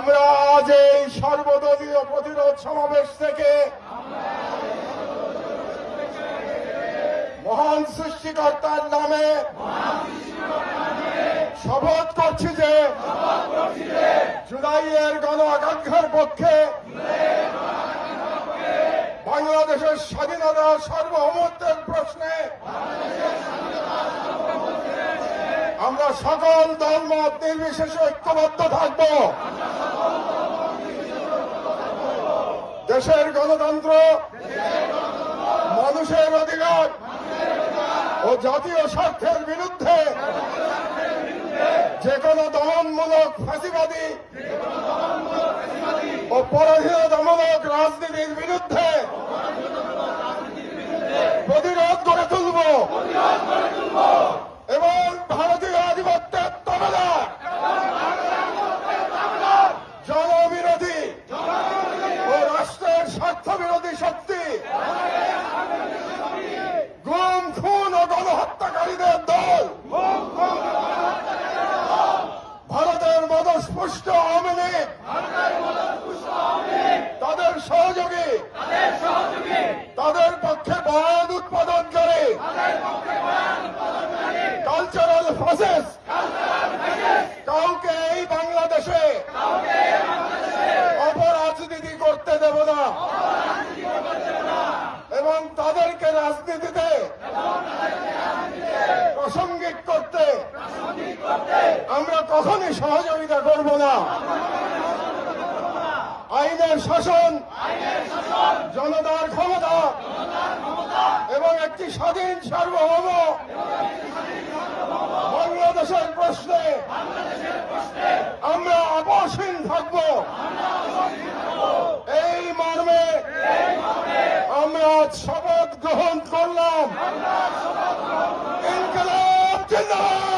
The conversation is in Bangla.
আমরা আজ এই সর্বদলীয় প্রতিরোধ সমাবেশ থেকে মহান সৃষ্টিকর্তার নামে শপথ করছি যে জুলাইয়ের গণ আকাঙ্ক্ষার পক্ষে বাংলাদেশের স্বাধীনতা সার্বভৌমত্বের প্রশ্নে আমরা সকল দলমত নির্বিশেষে ঐক্যবদ্ধ থাকব। দেশের গণতন্ত্র, মানুষের অধিকার ও জাতীয় স্বার্থের বিরুদ্ধে যে কোনো দমনমূলক ফাঁসিবাদী ও পরাধীনতামূলক রাজনীতির বিরুদ্ধে প্রতিরোধ গড়ে তুলব এবং ভারতীয় আধিপত্যের তবলা জনবিরোধী ও রাষ্ট্রের স্বার্থ বিরোধী শক্তি, গুম খুন ও গণহত্যাকারীদের দল, ভারতের মদস্পুষ্ট আওয়ামী লীগ, তাদের সহযোগী, তাদের পক্ষে বয়ান উৎপাদনকারী কালচারাল ফ্যাসিস্ট কাউকে এই বাংলাদেশে অপরাজনীতি করতে দেব না এবং তাদেরকে রাজনীতিতে প্রাসঙ্গিক করতে আমরা কখনই সহযোগিতা করব না। আইনের শাসন, জনতার ক্ষমতা এবং একটি স্বাধীন সার্বভৌম বাংলাদেশের প্রশ্নে আমরা আপোষহীন থাকব। এই মর্মে আমরা শপথ গ্রহণ করলাম। ইনকিলাব জিন্দাবাদ।